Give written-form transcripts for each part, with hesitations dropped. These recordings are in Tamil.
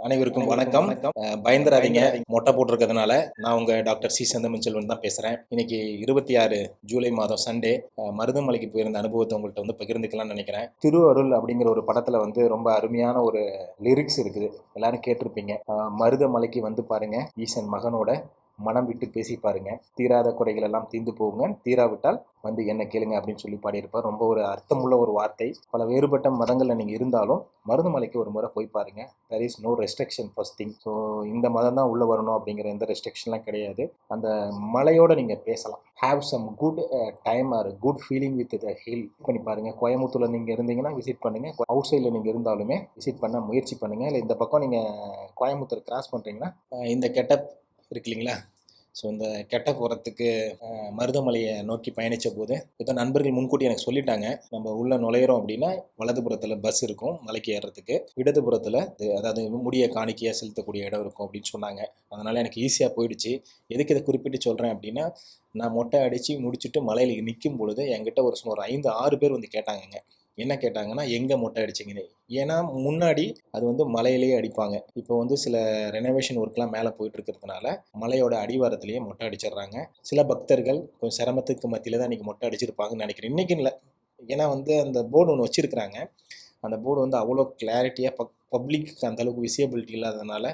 அனைவருக்கும் வணக்கம். பயந்துராதீங்க. மொட்டை போட்டிருக்கிறதுனால. நான் உங்க டாக்டர் சி. செந்தமிழ்செல்வன் தான் பேசுறேன். இன்னைக்கு 26 ஜூலை மாதம் சண்டே. மருதமலைக்கு போயிருந்த அனுபவத்தை உங்கள்கிட்ட வந்து பகிர்ந்துக்கலாம்னு நினைக்கிறேன். திருஅருள் அப்படிங்கிற ஒரு படத்துல வந்து ரொம்ப அருமையான ஒரு லிரிக்ஸ் இருக்குது. எல்லாரும் கேட்டிருப்பீங்க. மருதமலைக்கு வந்து பாருங்க, ஈசன் மகனோட மனம் விட்டு பேசி பாருங்க, தீராத குறைகள் எல்லாம் தீர்ந்து போகுங்க, தீராவிட்டால் வந்து என்ன கேளுங்க அப்படின்னு சொல்லி பாடியிருப்பார். ரொம்ப ஒரு அர்த்தமுள்ள ஒரு வார்த்தை. பல வேறுபட்ட மதங்களில் நீங்கள் இருந்தாலும் மருதமலைக்கு ஒரு முறை போய் பாருங்க. There is no restriction first thing. So இந்த மதம் தான் உள்ளே வரணும் அப்படிங்கிற எந்த ரெஸ்ட்ரிக்ஷன்லாம் கிடையாது. அந்த மலையோட நீங்கள் பேசலாம். Have some good time or good feeling with the hill பண்ணி பாருங்கள். கோயம்புத்தூரில் நீங்கள் இருந்தீங்கன்னா விசிட் பண்ணுங்கள். அவுட் சைடில் நீங்கள் இருந்தாலுமே விசிட் பண்ண முயற்சி பண்ணுங்கள். இல்லை இந்த பக்கம் நீங்கள் கோயம்புத்தூர் கிராஸ் பண்ணுறீங்கன்னா இந்த கெட்டப் இருக்கு இல்லைங்களா? ஸோ இந்த கெட்ட போகிறதுக்கு மருதமலையை நோக்கி பயணித்த போது இதை நண்பர்கள் முன்கூட்டி எனக்கு சொல்லிட்டாங்க. நம்ம உள்ளே நுழையிறோம் அப்படின்னா வலதுபுறத்தில் பஸ் இருக்கும் மலைக்கு ஏறுறதுக்கு, இடதுபுறத்தில் அதாவது முடிய காணிக்கையாக செலுத்தக்கூடிய இடம் இருக்கும் அப்படின்னு சொன்னாங்க. அதனால் எனக்கு ஈஸியாக போயிடுச்சு. எதுக்கு இதை குறிப்பிட்டு சொல்கிறேன் அப்படின்னா, நான் மொட்டை அடித்து முடிச்சுட்டு மலையில் நிற்கும் பொழுது என்கிட்ட ஒரு சுமார் 5-6 பேர் வந்து கேட்டாங்கங்க. என்ன கேட்டாங்கன்னா, எங்கே மொட்டை அடிச்சிங்கன்னு. ஏன்னா முன்னாடி அது வந்து மலையிலேயே அடிப்பாங்க. இப்போ வந்து சில ரெனோவேஷன் ஒர்க்லாம் மேலே போயிட்டு இருக்கிறதுனால மலையோட அடிவாரத்திலேயே மொட்டை அடிச்சிடுறாங்க. சில பக்தர்கள் கொஞ்சம் சிரமத்துக்கு மத்தியில் தான் இன்றைக்கி மொட்டை அடிச்சிருப்பாங்கன்னு நினைக்கிறேன். இன்றைக்கி இல்லை, ஏன்னா வந்து அந்த போர்டு ஒன்று வச்சுருக்குறாங்க. அந்த போர்டு வந்து அவ்வளோ கிளாரிட்டியாக பப்ளிக் அந்தளவுக்கு விசியபிலிட்டி இல்லாததுனால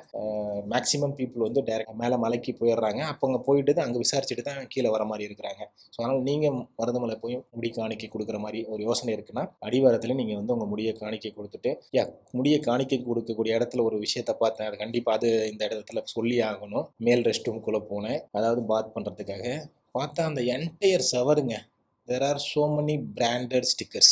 மேக்ஸிமம் பீப்புள் வந்து டைரெக்ட் மேலே மலைக்கு போயிடுறாங்க. அப்போ அங்கே போயிட்டு அங்கே விசாரிச்சுட்டு தான் கீழே வர மாதிரி இருக்கிறாங்க. ஸோ அதனால் நீங்கள் மருதமலை போய் முடி காணிக்கை கொடுக்குற மாதிரி ஒரு யோசனை இருக்குன்னா, அடிவாரத்தில் நீங்கள் வந்து உங்கள் முடியை காணிக்கை கொடுத்துட்டு, முடியை காணிக்கை கொடுக்கக்கூடிய இடத்துல ஒரு விஷயத்தை பார்த்தேன். அது கண்டிப்பாக அது இந்த இடத்துல சொல்லி ஆகணும். மேல் ரெஸ்ட் ரூம்குள்ளே போனேன், அதாவது பாத் பண்ணுறதுக்காக. பார்த்தா அந்த என்டையர் சவருங்க, there are so many branded stickers.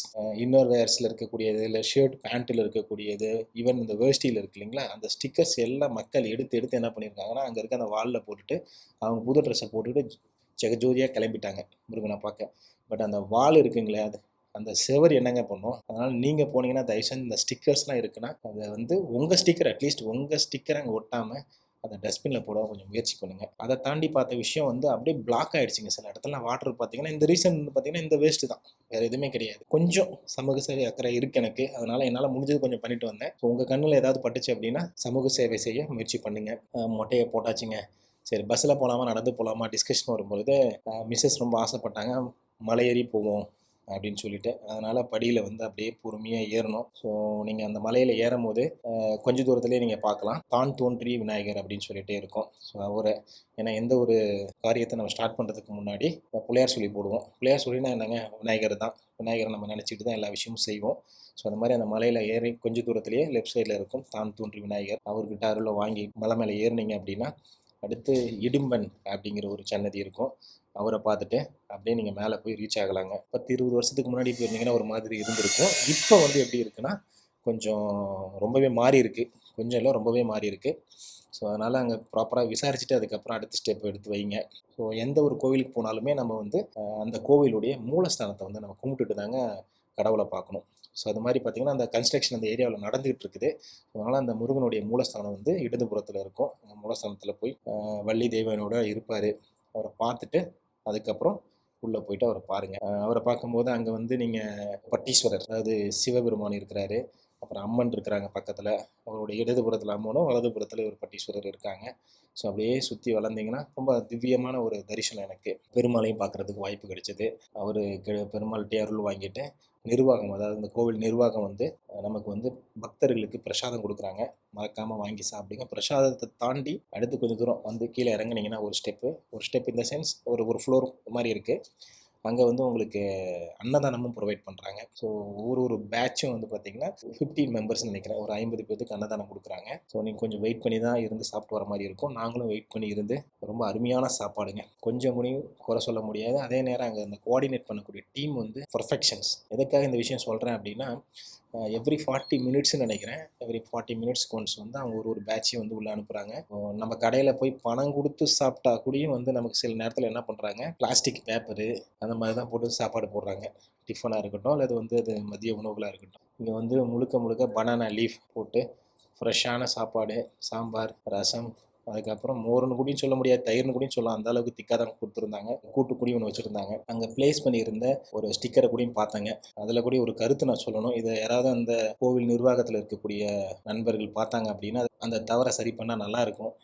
Inner வேர்ஸில் இருக்கக்கூடியது, இல்லை ஷர்ட் பேண்ட்டில் இருக்கக்கூடியது, ஈவன் இந்த வேஷ்டியில் இருக்கு இல்லைங்களா, அந்த ஸ்டிக்கர்ஸ் எல்லாம் மக்கள் எடுத்து என்ன பண்ணியிருக்காங்கன்னா, அங்கே இருக்க அந்த வாலில் போட்டுட்டு அவங்க புது ட்ரெஸ்ஸை போட்டுக்கிட்டு ஜெகஜோதியாக கிளம்பிட்டாங்க முருகனை பார்க்க. பட் அந்த வால் இருக்குங்களே, அது அந்த செவர் என்னங்க பண்ணும்? அதனால் நீங்கள் போனீங்கன்னா தயவுசெய்து இந்த ஸ்டிக்கர்ஸ்லாம் இருக்குன்னா அதை வந்து உங்கள் ஸ்டிக்கர், அட்லீஸ்ட் உங்கள் ஸ்டிக்கர் அங்கே ஒட்டாமல் அதை டஸ்ட்பினில் போட கொஞ்சம் முயற்சி பண்ணுங்கள். அதை தாண்டி பார்த்த விஷயம் வந்து அப்படியே பிளாக் ஆகிடுச்சிங்க. சில இடத்துல வாட்டர் பார்த்தீங்கன்னா, இந்த ரீசன் பார்த்தீங்கன்னா இந்த வேஸ்ட்டு தான், வேறு எதுவுமே கிடையாது. கொஞ்சம் சமூக சேவை அக்கறை இருக்குது எனக்கு. அதனால் என்னால் முடிஞ்சது கொஞ்சம் பண்ணிட்டு வந்தேன். ஸோ உங்கள் கண்ணில் ஏதாவது பட்டுச்சு அப்படின்னா சமூக சேவை செய்ய முயற்சி பண்ணுங்கள். மொட்டையை போட்டாச்சுங்க, சரி பஸ்ஸில் போகலாமா நடந்து போகலாமா டிஸ்கஷன் வரும்பொழுது மிஸ்ஸஸ் ரொம்ப ஆசைப்பட்டாங்க, மலை ஏறி போவோம் அப்படின்னு சொல்லிட்டு. அதனால் படியில் வந்து அப்படியே பொறுமையாக ஏறணும். ஸோ நீங்கள் அந்த மலையில் ஏறும் போது கொஞ்சம் தூரத்துலேயே நீங்கள் பார்க்கலாம், தான் தோன்றிய விநாயகர் அப்படின்னு சொல்லிகிட்டே இருக்கும். ஸோ அவரை, ஏன்னா எந்த ஒரு காரியத்தை நம்ம ஸ்டார்ட் பண்ணுறதுக்கு முன்னாடி பிள்ளையார் சொல்லி போடுவோம். பிள்ளையார் சொல்லினா என்னங்க, விநாயகர் தான். விநாயகரை நம்ம நினச்சிட்டு தான் எல்லா விஷயமும் செய்வோம். ஸோ அந்த மாதிரி அந்த மலையில் ஏறி கொஞ்சம் தூரத்துலேயே லெஃப்ட் சைடில் இருக்கும் தான் தோன்றி விநாயகர். அவர்கிட்ட அருளை வாங்கி மலை மேலே ஏறினீங்க அப்படின்னா அடுத்து இடும்பன் அப்படிங்கிற ஒரு சன்னதி இருக்கும். அவரை பார்த்துட்டு அப்படியே நீங்கள் மேலே போய் ரீச் ஆகலாங்க. 10-20 வருஷத்துக்கு முன்னாடி போயிருந்தீங்கன்னா ஒரு மாதிரி இருந்திருக்கும். இப்போ வந்து எப்படி இருக்குன்னா கொஞ்சம் ரொம்பவே மாறி இருக்குது. கொஞ்சம் இல்லை, ரொம்பவே மாறி இருக்குது. ஸோ அதனால் அங்கே ப்ராப்பராக விசாரிச்சுட்டு அதுக்கப்புறம் அடுத்த ஸ்டெப் எடுத்து வைங்க. ஸோ எந்த ஒரு கோவிலுக்கு போனாலுமே நம்ம வந்து அந்த கோவிலுடைய மூலஸ்தானத்தை வந்து நம்ம கும்பிட்டுட்டு தாங்க கடவுளை பார்க்கணும். ஸோ அது மாதிரி பார்த்திங்கன்னா அந்த கன்ஸ்ட்ரக்ஷன் அந்த ஏரியாவில் நடந்துகிட்டு இருக்குது. அதனால் அந்த முருகனுடைய மூலஸ்தானம் வந்து இடதுபுறத்தில் இருக்கும். அந்த மூலஸ்தானத்தில் போய் வள்ளி தெய்வனோட இருப்பார். அவரை பார்த்துட்டு அதுக்கப்புறம் உள்ளே போயிட்டு அவரை பாருங்கள். அவரை பார்க்கும்போது அங்கே வந்து நீங்கள் பட்டீஸ்வரர், அதாவது சிவபெருமான் இருக்கிறாரு, அப்புறம் அம்மன் இருக்கிறாங்க பக்கத்தில். அவருடைய இடதுபுறத்தில் அம்மனும் வலதுபுறத்தில் ஒரு பட்டீஸ்வரர் இருக்காங்க. ஸோ அப்படியே சுற்றி வளர்ந்தீங்கன்னா ரொம்ப திவ்யமான ஒரு தரிசனம். எனக்கு பெருமாளையும் பார்க்குறதுக்கு வாய்ப்பு கிடைச்சிது. அவர் பெருமாள்கிட்டே அருள் வாங்கிட்டு நிர்வாகம், அதாவது இந்த கோவில் நிர்வாகம் வந்து நமக்கு வந்து பக்தர்களுக்கு பிரசாதம் கொடுக்குறாங்க. மறக்காமல் வாங்கி சாப்பிடுங்க. பிரசாதத்தை தாண்டி அடுத்து கொஞ்சம் தூரம் வந்து கீழே இறங்குனீங்கன்னா ஒரு ஸ்டெப் இந்த சென்ஸ் ஒரு ஃப்ளோர் மாதிரி இருக்குது. அங்கே வந்து உங்களுக்கு அன்னதானமும் ப்ரொவைட் பண்ணுறாங்க. ஸோ ஒரு பேட்சும் வந்து பார்த்திங்கன்னா 15 மெம்பர்ஸ்னு நினைக்கிறேன், ஒரு 50 பேருக்கு அன்னதானம் கொடுக்குறாங்க. ஸோ நீங்கள் கொஞ்சம் வெயிட் பண்ணி தான் இருந்து சாப்பிட்டு வர மாதிரி இருக்கும். நாங்களும் வெயிட் பண்ணி இருந்து ரொம்ப அருமையான சாப்பாடுங்க. கொஞ்சம் கூட குறை சொல்ல முடியாது. அதே நேரம் அங்கே அந்த கோஆர்டினேட் பண்ணக்கூடிய டீம் வந்து பர்ஃபெக்ஷன்ஸ். எதுக்காக இந்த விஷயம் சொல்கிறேன் அப்படின்னா, எவ்ரி 40 மினிட்ஸ்னு நினைக்கிறேன், எவ்ரி 40 மினிட்ஸ்க்கு ஒன்ஸ் வந்து அவங்க ஒரு பேட்சையும் வந்து உள்ளே அனுப்புகிறாங்க. நம்ம கடையில் போய் பணம் கொடுத்து சாப்பிட்டா கூடயும் வந்து நமக்கு சில நேரத்தில் என்ன பண்ணுறாங்க, பிளாஸ்டிக் பேப்பரு அந்த மாதிரி தான் போட்டு சாப்பாடு போடுறாங்க. டிஃபனாக இருக்கட்டும் அல்லது வந்து அது மதிய உணவுகளாக இருக்கட்டும். இங்கே வந்து முழுக்க பனானா லீஃப் போட்டு ஃப்ரெஷ்ஷான சாப்பாடு, சாம்பார், ரசம், அதுக்கப்புறம் மோர்னு கூடயும் சொல்ல முடியாது, தயிர்னு கூடயும் சொல்லலாம். அந்த அளவுக்கு திக்காக தான் கொடுத்துருந்தாங்க. கூட்டு கூடயும் ஒன்று வச்சுருந்தாங்க. அங்கே ப்ளேஸ் பண்ணியிருந்த ஒரு ஸ்டிக்கரை கூடயும் பார்த்தேங்க. அதில் கூட ஒரு கருத்து நான் சொல்லணும். இதை யாராவது அந்த கோவில் நிர்வாகத்தில் இருக்கக்கூடிய நண்பர்கள் பார்த்தாங்க அப்படின்னா அந்த தவறை சரி பண்ணால் நல்லாயிருக்கும்.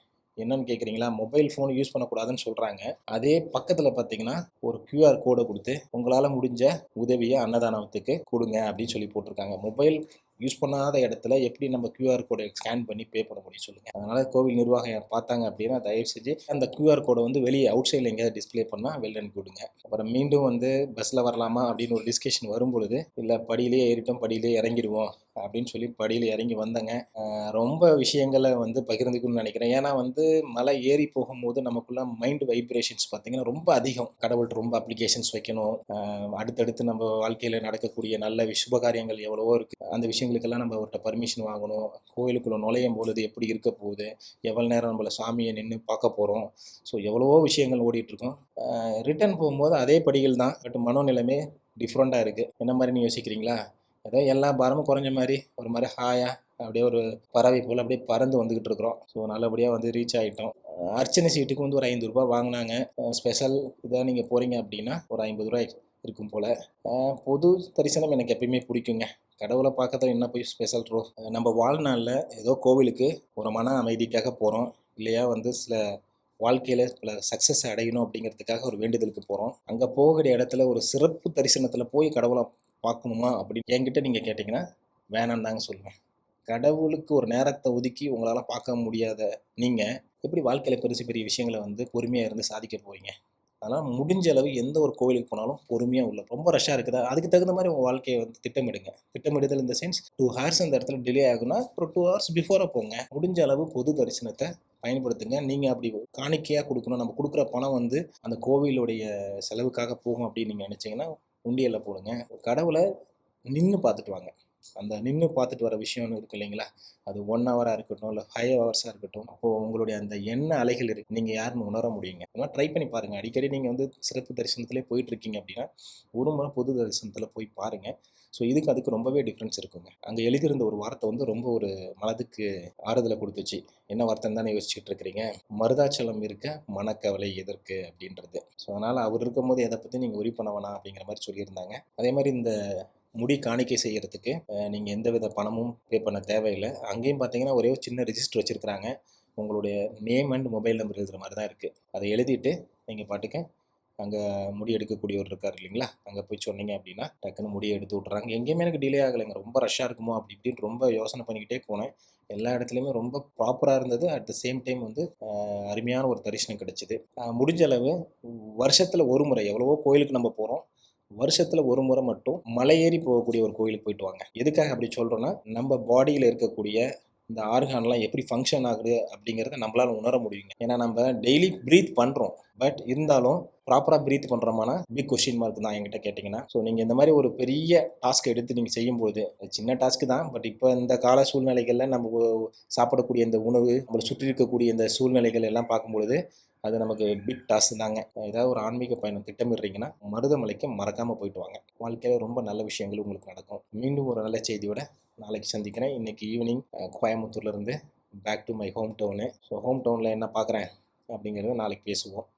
என்னன்னு கேட்குறீங்களா, மொபைல் ஃபோன் யூஸ் பண்ணக்கூடாதுன்னு சொல்கிறாங்க. அதே பக்கத்தில் பார்த்தீங்கன்னா ஒரு QR கோடை கொடுத்து உங்களால் முடிஞ்ச உதவியை அன்னதானத்துக்கு கொடுங்க அப்படின்னு சொல்லி போட்டிருக்காங்க. மொபைல் யூஸ் பண்ணாத இடத்துல எப்படி நம்ம QR கோடை ஸ்கேன் பண்ணி பே பண்ண முடியும் சொல்லுங்கள். அதனால் கோவில் நிர்வாகம் பார்த்தாங்க அப்படின்னா தயவு செஞ்சு அந்த QR கோடை வந்து வெளியே அவுட் சைடில் எங்கேயாவது டிஸ்பிளே பண்ணால் வெல் அண்ட் குடுங்க. அப்புறம் மீண்டும் வந்து பஸ்ஸில் வரலாமா அப்படின்னு ஒரு டிஸ்கஷன் வரும்பொழுது, இல்லை படியிலே ஏறிட்டோம் படியிலே இறங்கிடுவோம் அப்படின்னு சொல்லி படியில் இறங்கி வந்தேங்க. ரொம்ப விஷயங்களை வந்து பகிர்ந்துக்கணும்னு நினைக்கிறேன். ஏன்னா வந்து மலை ஏறி போகும்போது நமக்குள்ள மைண்ட் வைப்ரேஷன்ஸ் பார்த்தீங்கன்னா ரொம்ப அதிகம். கடவுள்கிட்ட ரொம்ப அப்ளிகேஷன்ஸ் வைக்கணும். அடுத்தடுத்து நம்ம வாழ்க்கையில் நடக்கக்கூடிய நல்ல சுபகாரியங்கள் எவ்வளவோ இருக்குது. அந்த விஷயங்களுக்கெல்லாம் நம்ம அவர்கிட்ட பர்மிஷன் வாங்கணும். கோயிலுக்குள்ளே நுழையும் பொழுது எப்படி இருக்க போகுது, எவ்வளோ நேரம் நம்மளை சாமியை நின்று பார்க்க போகிறோம். ஸோ எவ்வளவோ விஷயங்கள் ஓடிட்டுருக்கோம். ரிட்டர்ன் போகும்போது அதே படிகள் தான், பட் மனோநிலைமை டிஃப்ரெண்ட்டாக இருக்குது. என்ன மாதிரி நீ யோசிக்கிறீங்களா? ஏதோ எல்லா பாரமும் குறைஞ்ச மாதிரி ஒரு மாதிரி ஹாயாக அப்படியே ஒரு பறவை போல் அப்படியே பறந்து வந்துக்கிட்டு இருக்கிறோம். ஸோ நல்லபடியாக வந்து ரீச் ஆகிட்டோம். அர்ச்சனை சீட்டுக்கு வந்து ஒரு ₹5 வாங்கினாங்க. ஸ்பெஷல் இதாக நீங்கள் போகிறீங்க அப்படின்னா ஒரு ₹50 இருக்கும் போல். பொது தரிசனம் எனக்கு எப்பயுமே பிடிக்குங்க. கடவுளை பார்க்கறதுல என்ன போய் ஸ்பெஷல் நம்ம வாழ்நாளில் ஏதோ கோவிலுக்கு ஒரு மன அமைதிக்காக போகிறோம், இல்லையா வந்து சில வாழ்க்கையில் பல சக்ஸஸ் அடையணும் அப்படிங்கிறதுக்காக ஒரு வேண்டுதலுக்கு போகிறோம். அங்கே போகிற இடத்துல ஒரு சிறப்பு தரிசனத்தில் போய் கடவுளை பார்க்கணுமா அப்படின்னு என்கிட்ட நீங்கள் கேட்டிங்கன்னா வேணான்னு தாங்க சொல்லுவேன். கடவுளுக்கு ஒரு நேரத்தை ஒதுக்கி உங்களால் பார்க்க முடியாத நீங்கள் எப்படி வாழ்க்கையில் பெருசு பெரிய விஷயங்களை வந்து பொறுமையாக இருந்து சாதிக்க போகிறீங்க? அதனால் முடிஞ்ச அளவு எந்த ஒரு கோவிலுக்கு போனாலும் பொறுமையாக உள்ள. ரொம்ப ரஷ்ஷாக இருக்குதா, அதுக்கு தகுந்த மாதிரி உங்கள் வாழ்க்கையை வந்து திட்டமிடுங்க. திட்டமிடுதல் இந்த சென்ஸ் 2 ஹவர்ஸ் அந்த இடத்துல டிலே ஆகுனா ஒரு 2 ஹவர்ஸ் பிஃபோராக போங்க. முடிஞ்ச அளவு பொது தரிசனத்தை பயன்படுத்துங்க. நீங்கள் அப்படி காணிக்கையாக கொடுக்கணும், நம்ம கொடுக்குற பணம் வந்து அந்த கோவிலுடைய செலவுக்காக போகும் அப்படின்னு நீங்கள் நினச்சிங்கன்னா உண்டியலில் போடுங்க. கடவுளை நின்று பார்த்துட்டு வாங்க. அந்த நின்று பார்த்துட்டு வர விஷயம்னு இருக்குது இல்லைங்களா, அது 1 ஹவராக இருக்கட்டும் இல்லை 5 ஹவர்ஸாக இருக்கட்டும், அப்போது உங்களுடைய அந்த எண்ண அலைகள் இருக்குது, நீங்கள் யாருன்னு உணர முடியுங்க. அதெல்லாம் ட்ரை பண்ணி பாருங்கள். அடிக்கடி நீங்கள் வந்து சிறப்பு தரிசனத்திலே போயிட்டுருக்கீங்க அப்படின்னா ஒரு முறை பொது தரிசனத்தில் போய் பாருங்கள். ஸோ அதுக்கு ரொம்பவே டிஃப்ரென்ஸ் இருக்குங்க. அங்கே எழுதியிருந்த ஒரு வார்த்தை வந்து ரொம்ப ஒரு மனதுக்கு ஆறுதலை கொடுத்துச்சு. என்ன வார்த்தைன்னு தானே யோசிச்சுட்டு இருக்கிறீங்க? மருதாச்சலம் இருக்க மனக்கவலை எதற்கு அப்படின்றது. ஸோ அதனால் அவர் இருக்கும்போது எதை பற்றி நீங்கள் ஒரி பண்ண வேணாம் அப்படிங்கிற மாதிரி சொல்லியிருந்தாங்க. அதே மாதிரி இந்த முடி காணிக்கை செய்கிறதுக்கு நீங்கள் எந்த வித பணமும் பே பண்ண தேவையில்லை. அங்கேயும் பார்த்தீங்கன்னா ஒரே ஒரு சின்ன ரிஜிஸ்டர் வச்சுருக்குறாங்க. உங்களுடைய நேம் அண்ட் மொபைல் நம்பர் எழுதுகிற மாதிரி தான் இருக்குது. அதை எழுதிட்டு நீங்கள் பாட்டுக்கு அங்கே முடி எடுக்கக்கூடியவர் இருக்கார் இல்லைங்களா, அங்கே போய் சொன்னீங்க அப்படின்னா டக்குன்னு முடியை எடுத்து விட்றாங்க. எங்கேயுமே எனக்கு டிலே ஆகலைங்க. ரொம்ப ரஷ்ஷாக இருக்குமோ அப்படி இப்படின்னு ரொம்ப யோசனை பண்ணிக்கிட்டே போனேன். எல்லா இடத்துலையுமே ரொம்ப ப்ராப்பராக இருந்தது. அட் த சேம் டைம் வந்து அருமையான ஒரு தரிசனம் கிடைச்சிது. முடிஞ்ச அளவு வருஷத்தில் ஒரு முறை, எவ்வளவோ கோயிலுக்கு நம்ம போகிறோம், வருஷத்தில் ஒரு முறை மட்டும் மலை ஏறி போகக்கூடிய ஒரு கோயிலுக்கு போயிட்டு வாங்க. எதுக்காக அப்படி சொல்கிறோன்னா, நம்ம பாடியில் இருக்கக்கூடிய இந்த ஆர்கான்லாம் எப்படி ஃபங்க்ஷன் ஆகுது அப்படிங்கிறத நம்மளால் உணர முடியுங்க. ஏன்னா நம்ம டெய்லி ப்ரீத் பண்ணுறோம், பட் இருந்தாலும் ப்ராப்பராக ப்ரீத் பண்ணுறோமானா பிக் கொஸ்டின் மார்க் தான் என்கிட்ட கேட்டிங்கன்னா. ஸோ நீங்கள் இந்த மாதிரி ஒரு பெரிய டாஸ்க் எடுத்து நீங்கள் செய்யும்போது, சின்ன டாஸ்க்கு தான், பட் இப்போ இந்த கால சூழ்நிலைகளில் நம்ம சாப்பிடக்கூடிய இந்த உணவு, நம்மளை சுற்றி இருக்கக்கூடிய இந்த சூழ்நிலைகள் எல்லாம் பார்க்கும்பொழுது அது நமக்கு பிக் டாஸ்க் தாங்க. ஏதாவது ஒரு ஆன்மீக பயணம் திட்டமிடுறீங்கன்னா மருதமலைக்கு மறக்காமல் போயிட்டு வாங்க. வாழ்க்கையில் ரொம்ப நல்ல விஷயங்கள் உங்களுக்கு நடக்கும். மீண்டும் ஒரு நல்ல செய்தியோட நாளைக்கு சந்திக்கிறேன். இன்றைக்கி ஈவினிங் கோயம்புத்தூர்லேருந்து back to my home town. So home டவுனில் என்ன பார்க்குறேன் அப்படிங்கிறத நாளைக்கு பேசுவோம்.